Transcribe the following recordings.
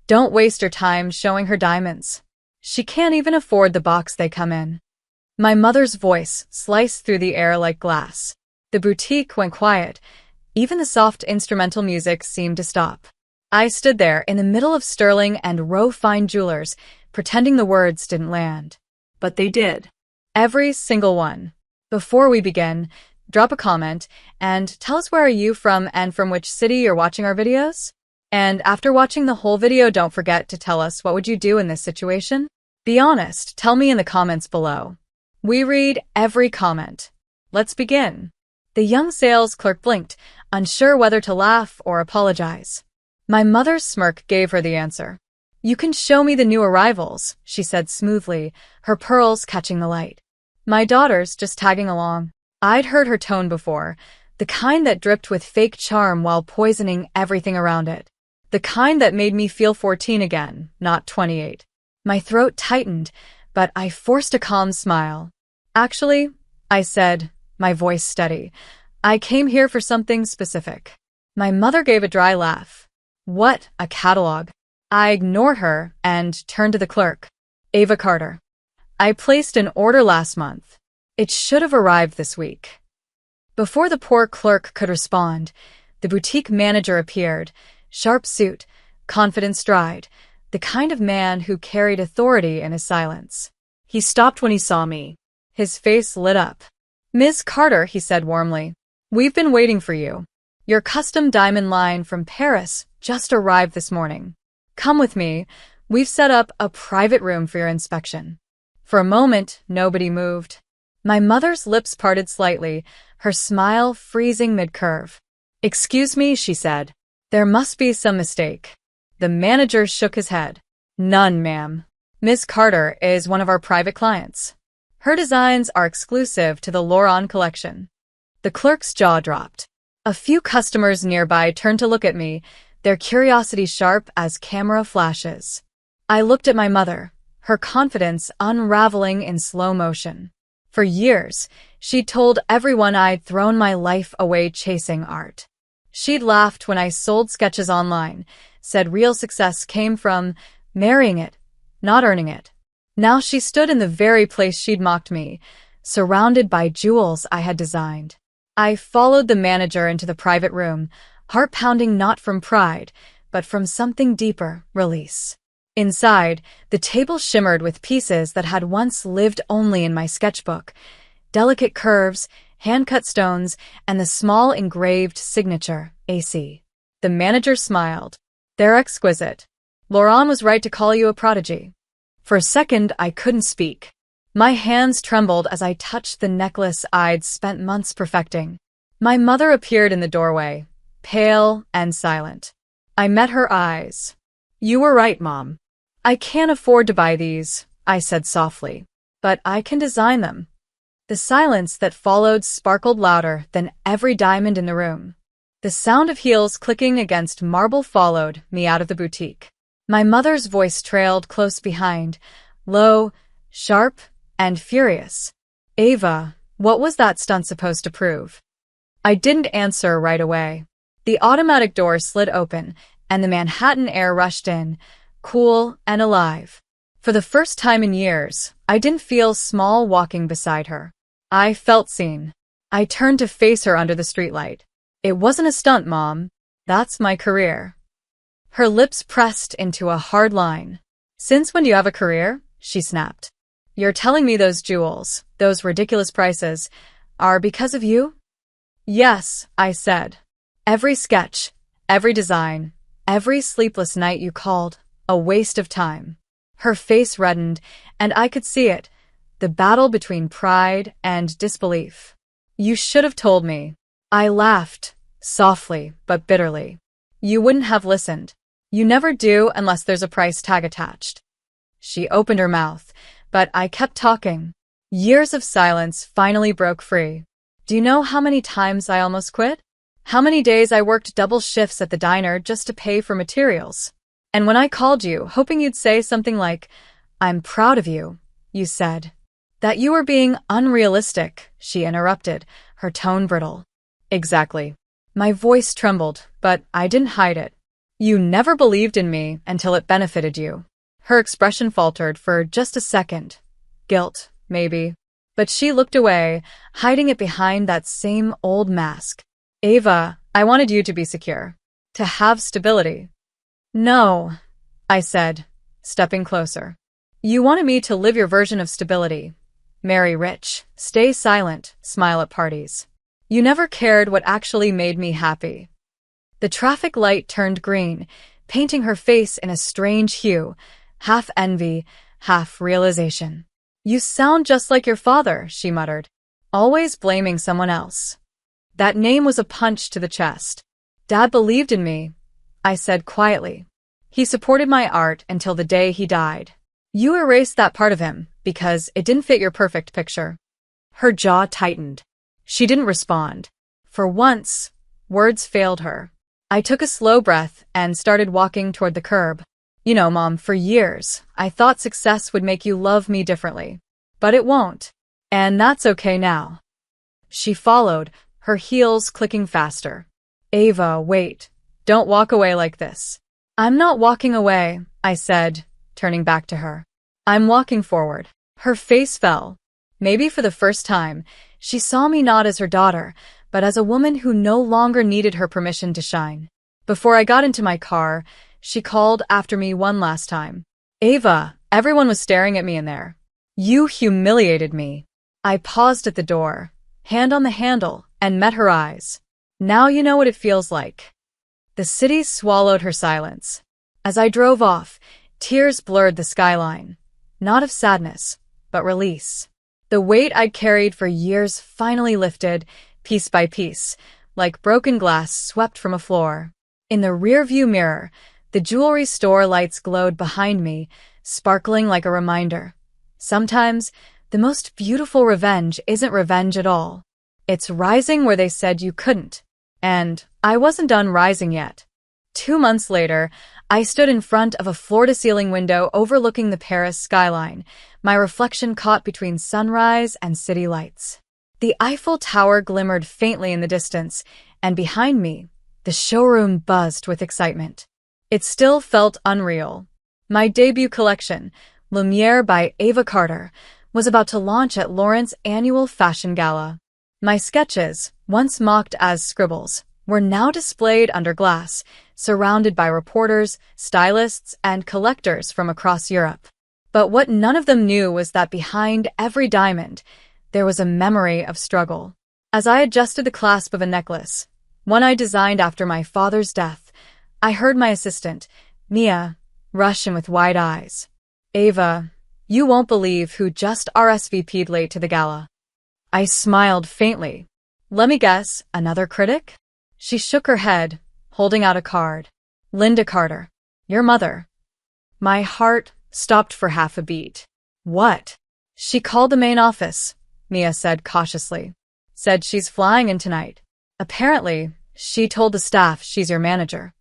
Don't waste your time showing her diamonds. She can't even afford the box they come in. My mother's voice sliced through the air like glass. The boutique went quiet. Even the soft instrumental music seemed to stop. I stood there in the middle of sterling and fine jewelers, pretending the words didn't land. But they did. Every single one. Before we begin, drop a comment and tell us where are you from and from which city you're watching our videos? And after watching the whole video, don't forget to tell us what would you do in this situation? Be honest, tell me in the comments below. We read every comment. Let's begin. The young sales clerk blinked, unsure whether to laugh or apologize. My mother's smirk gave her the answer. You can show me the new arrivals, she said smoothly, her pearls catching the light. My daughter's just tagging along. I'd heard her tone before, the kind that dripped with fake charm while poisoning everything around it. The kind that made me feel 14 again, not 28. My throat tightened, but I forced a calm smile. Actually, I said, my voice steady, I came here for something specific. My mother gave a dry laugh. What, a catalog? I ignored her and turned to the clerk. Ava Carter. I placed an order last month. It should have arrived this week. Before the poor clerk could respond, the boutique manager appeared, sharp suit, confident stride, the kind of man who carried authority in his silence. He stopped when he saw me. His face lit up. Ms. Carter, he said warmly, we've been waiting for you. Your custom diamond line from Paris just arrived this morning. Come with me. We've set up a private room for your inspection. For a moment, nobody moved. My mother's lips parted slightly, her smile freezing mid-curve. Excuse me, she said. There must be some mistake. The manager shook his head. None, ma'am. Ms. Carter is one of our private clients. Her designs are exclusive to the Laurent collection. The clerk's jaw dropped. A few customers nearby turned to look at me, their curiosity sharp as camera flashes. I looked at my mother, her confidence unraveling in slow motion. For years, she'd told everyone I'd thrown my life away chasing art. She'd laughed when I sold sketches online, said real success came from marrying it, not earning it. Now she stood in the very place she'd mocked me, surrounded by jewels I had designed. I followed the manager into the private room, heart pounding not from pride, but from something deeper, release. Inside, the table shimmered with pieces that had once lived only in my sketchbook, delicate curves, hand-cut stones, and the small engraved signature, AC. The manager smiled. They're exquisite. Laurent was right to call you a prodigy. For a second, I couldn't speak. My hands trembled as I touched the necklace I'd spent months perfecting. My mother appeared in the doorway, pale and silent. I met her eyes. You were right, Mom. I can't afford to buy these, I said softly. But I can design them. The silence that followed sparkled louder than every diamond in the room. The sound of heels clicking against marble followed me out of the boutique. My mother's voice trailed close behind, low, sharp, and furious. Ava, what was that stunt supposed to prove? I didn't answer right away. The automatic door slid open, and the Manhattan air rushed in, cool and alive. For the first time in years, I didn't feel small walking beside her. I felt seen. I turned to face her under the streetlight. It wasn't a stunt, Mom. That's my career. Her lips pressed into a hard line. Since when do you have a career? She snapped. You're telling me those jewels, those ridiculous prices, are because of you? Yes, I said. Every sketch, every design, every sleepless night you called a waste of time. Her face reddened, and I could see it, the battle between pride and disbelief. You should have told me. I laughed, softly but bitterly. You wouldn't have listened. You never do unless there's a price tag attached. She opened her mouth, but I kept talking. Years of silence finally broke free. Do you know how many times I almost quit? How many days I worked double shifts at the diner just to pay for materials? And when I called you, hoping you'd say something like, I'm proud of you, you said. That you were being unrealistic, she interrupted, her tone brittle. Exactly. My voice trembled, but I didn't hide it. You never believed in me until it benefited you. Her expression faltered for just a second. Guilt, maybe. But she looked away, hiding it behind that same old mask. Ava, I wanted you to be secure. To have stability. No, I said, stepping closer. You wanted me to live your version of stability. Marry rich, stay silent, smile at parties. You never cared what actually made me happy. The traffic light turned green, painting her face in a strange hue, half envy, half realization. You sound just like your father, she muttered, always blaming someone else. That name was a punch to the chest. Dad believed in me, I said quietly. He supported my art until the day he died. You erased that part of him because it didn't fit your perfect picture. Her jaw tightened. She didn't respond. For once, words failed her. I took a slow breath and started walking toward the curb. You know, Mom, for years, I thought success would make you love me differently. But it won't. And that's okay now. She followed, her heels clicking faster. Ava, wait. Don't walk away like this. I'm not walking away, I said, turning back to her. I'm walking forward. Her face fell. Maybe for the first time, she saw me not as her daughter, but as a woman who no longer needed her permission to shine. Before I got into my car, she called after me one last time. Ava, everyone was staring at me in there. You humiliated me. I paused at the door, hand on the handle, and met her eyes. Now you know what it feels like. The city swallowed her silence. As I drove off, tears blurred the skyline. Not of sadness, but release. The weight I'd carried for years finally lifted, piece by piece, like broken glass swept from a floor. In the rearview mirror, the jewelry store lights glowed behind me, sparkling like a reminder. Sometimes, the most beautiful revenge isn't revenge at all. It's rising where they said you couldn't. And I wasn't done rising yet. 2 months later, I stood in front of a floor-to-ceiling window overlooking the Paris skyline, my reflection caught between sunrise and city lights. The Eiffel Tower glimmered faintly in the distance, and behind me, the showroom buzzed with excitement. It still felt unreal. My debut collection, Lumiere by Ava Carter, was about to launch at Lauren's annual fashion gala. My sketches, once mocked as scribbles, were now displayed under glass, surrounded by reporters, stylists, and collectors from across Europe. But what none of them knew was that behind every diamond, there was a memory of struggle. As I adjusted the clasp of a necklace, one I designed after my father's death, I heard my assistant, Mia, rush in with wide eyes. Ava, you won't believe who just RSVP'd late to the gala. I smiled faintly. Let me guess, another critic? She shook her head, holding out a card. Linda Carter, your mother. My heart stopped for half a beat. What? She called the main office, Mia said cautiously. Said she's flying in tonight. Apparently, she told the staff she's your manager.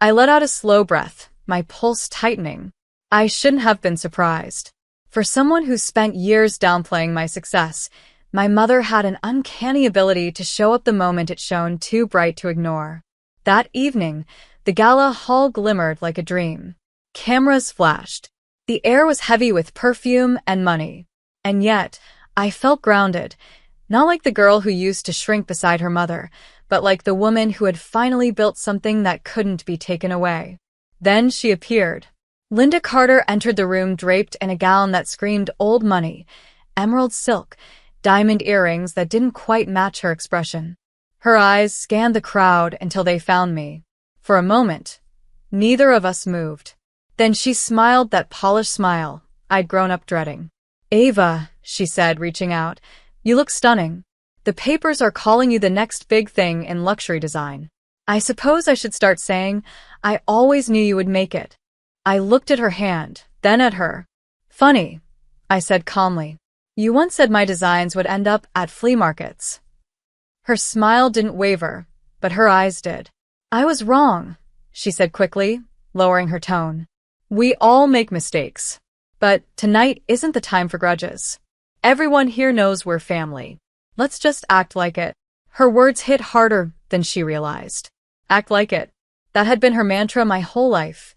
I let out a slow breath, my pulse tightening. I shouldn't have been surprised. For someone who spent years downplaying my success, my mother had an uncanny ability to show up the moment it shone too bright to ignore. That evening, the gala hall glimmered like a dream. Cameras flashed. The air was heavy with perfume and money. And yet, I felt grounded, not like the girl who used to shrink beside her mother, but like the woman who had finally built something that couldn't be taken away. Then she appeared. Linda Carter entered the room draped in a gown that screamed old money, emerald silk, diamond earrings that didn't quite match her expression. Her eyes scanned the crowd until they found me. For a moment, neither of us moved. Then she smiled that polished smile I'd grown up dreading. Ava, she said, reaching out, you look stunning. The papers are calling you the next big thing in luxury design. I suppose I should start saying, I always knew you would make it. I looked at her hand, then at her. Funny, I said calmly. You once said my designs would end up at flea markets. Her smile didn't waver, but her eyes did. I was wrong, she said quickly, lowering her tone. We all make mistakes. But tonight isn't the time for grudges. Everyone here knows we're family. Let's just act like it. Her words hit harder than she realized. Act like it. That had been her mantra my whole life.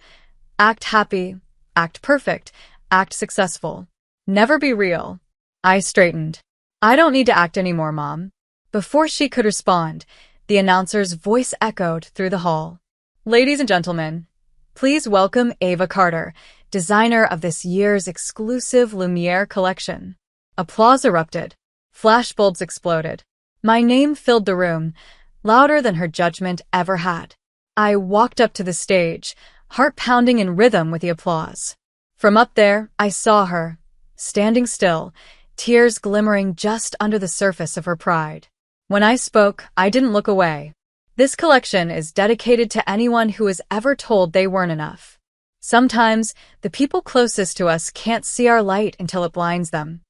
Act happy, act perfect, act successful. Never be real. I straightened. I don't need to act anymore, Mom. Before she could respond, the announcer's voice echoed through the hall. Ladies and gentlemen, please welcome Ava Carter, designer of this year's exclusive Lumiere collection. Applause erupted. Flashbulbs exploded. My name filled the room, louder than her judgment ever had. I walked up to the stage, heart pounding in rhythm with the applause. From up there, I saw her, standing still, tears glimmering just under the surface of her pride. When I spoke, I didn't look away. This collection is dedicated to anyone who is ever told they weren't enough. Sometimes, the people closest to us can't see our light until it blinds them.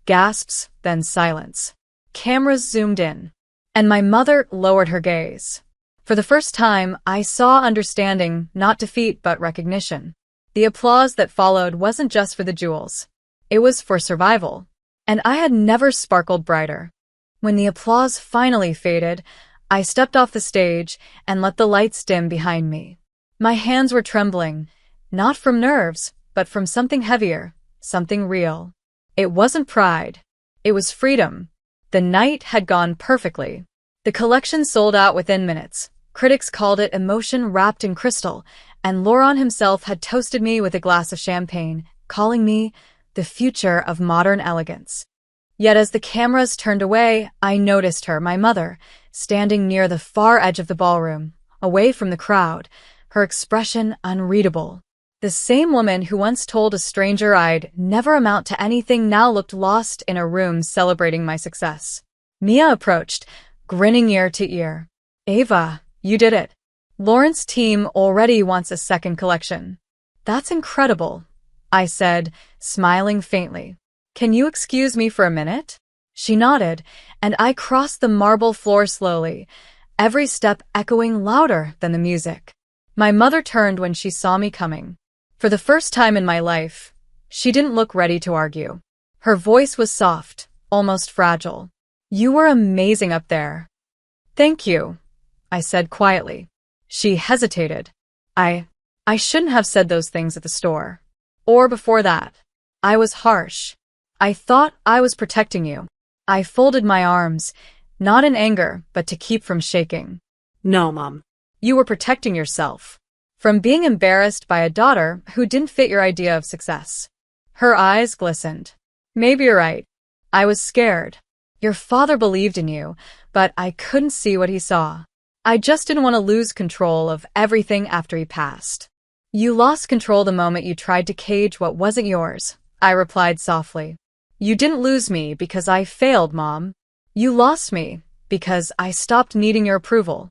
Gasps, then silence. Cameras zoomed in, and my mother lowered her gaze. For the first time, I saw understanding, not defeat but recognition. The applause that followed wasn't just for the jewels. It was for survival. And I had never sparkled brighter. When the applause finally faded, I stepped off the stage and let the lights dim behind me. My hands were trembling, not from nerves, but from something heavier, something real. It wasn't pride. It was freedom. The night had gone perfectly. The collection sold out within minutes. Critics called it emotion wrapped in crystal, and Laurent himself had toasted me with a glass of champagne, calling me the future of modern elegance. Yet as the cameras turned away, I noticed her, my mother, standing near the far edge of the ballroom, away from the crowd, her expression unreadable. The same woman who once told a stranger I'd never amount to anything now looked lost in a room celebrating my success. Mia approached, grinning ear to ear. Ava, you did it. Laurent's team already wants a second collection. That's incredible, I said, smiling faintly. Can you excuse me for a minute? She nodded, and I crossed the marble floor slowly, every step echoing louder than the music. My mother turned when she saw me coming. For the first time in my life, she didn't look ready to argue. Her voice was soft, almost fragile. You were amazing up there. Thank you, I said quietly. She hesitated. I shouldn't have said those things at the store. Or before that. I was harsh. I thought I was protecting you. I folded my arms, not in anger, but to keep from shaking. No, Mom. You were protecting yourself from being embarrassed by a daughter who didn't fit your idea of success. Her eyes glistened. Maybe you're right. I was scared. Your father believed in you, but I couldn't see what he saw. I just didn't want to lose control of everything after he passed. You lost control the moment you tried to cage what wasn't yours, I replied softly. You didn't lose me because I failed, Mom. You lost me because I stopped needing your approval.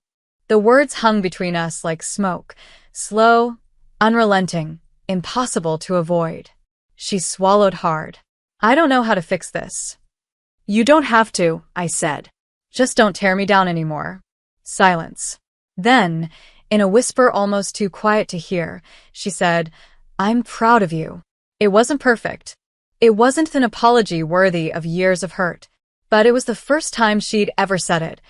The words hung between us like smoke, slow, unrelenting, impossible to avoid. She swallowed hard. I don't know how to fix this. You don't have to, I said. Just don't tear me down anymore. Silence. Then, in a whisper almost too quiet to hear, she said, I'm proud of you. It wasn't perfect. It wasn't an apology worthy of years of hurt, but it was the first time she'd ever said it,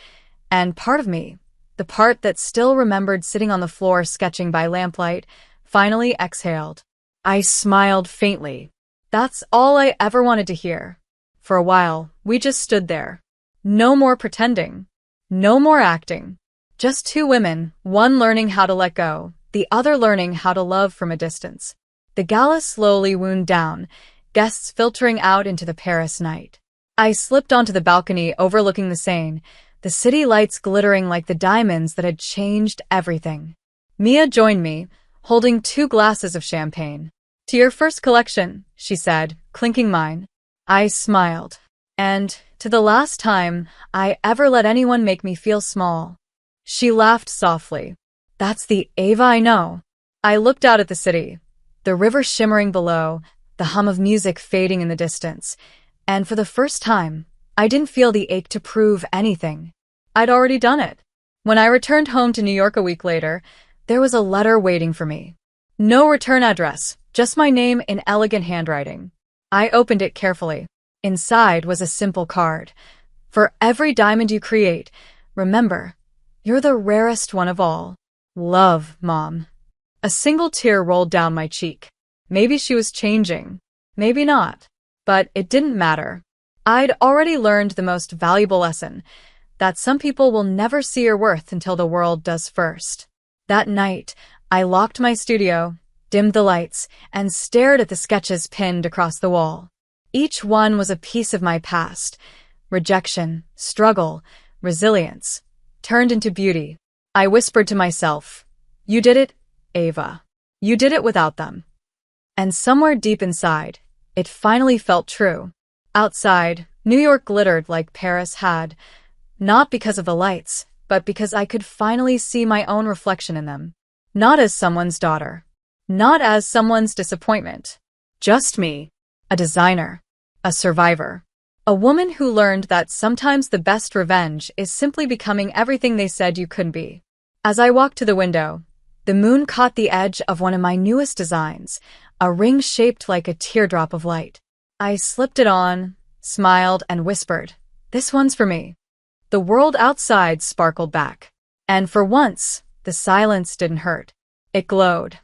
and part of me, the part that still remembered sitting on the floor sketching by lamplight, finally exhaled. I smiled faintly. That's all I ever wanted to hear. For a while, we just stood there. No more pretending. No more acting. Just two women, one learning how to let go, the other learning how to love from a distance. The gala slowly wound down, guests filtering out into the Paris night. I slipped onto the balcony overlooking the Seine, the city lights glittering like the diamonds that had changed everything. Mia joined me, holding 2 glasses of champagne. To your first collection, she said, clinking mine. I smiled. And to the last time I ever let anyone make me feel small. She laughed softly. That's the Ava I know. I looked out at the city, the river shimmering below, the hum of music fading in the distance, and for the first time, I didn't feel the ache to prove anything. I'd already done it. When I returned home to New York a week later, there was a letter waiting for me. No return address, just my name in elegant handwriting. I opened it carefully. Inside was a simple card. For every diamond you create, remember, you're the rarest one of all. Love, Mom. A single tear rolled down my cheek. Maybe she was changing. Maybe not. But it didn't matter. I'd already learned the most valuable lesson, that some people will never see your worth until the world does first. That night, I locked my studio, dimmed the lights, and stared at the sketches pinned across the wall. Each one was a piece of my past. Rejection, struggle, resilience, turned into beauty. I whispered to myself, "You did it, Ava. You did it without them." And somewhere deep inside, it finally felt true. Outside, New York glittered like Paris had, not because of the lights, but because I could finally see my own reflection in them. Not as someone's daughter. Not as someone's disappointment. Just me. A designer. A survivor. A woman who learned that sometimes the best revenge is simply becoming everything they said you couldn't be. As I walked to the window, the moon caught the edge of one of my newest designs, a ring shaped like a teardrop of light. I slipped it on, smiled, and whispered, "This one's for me." The world outside sparkled back. And for once, the silence didn't hurt. It glowed.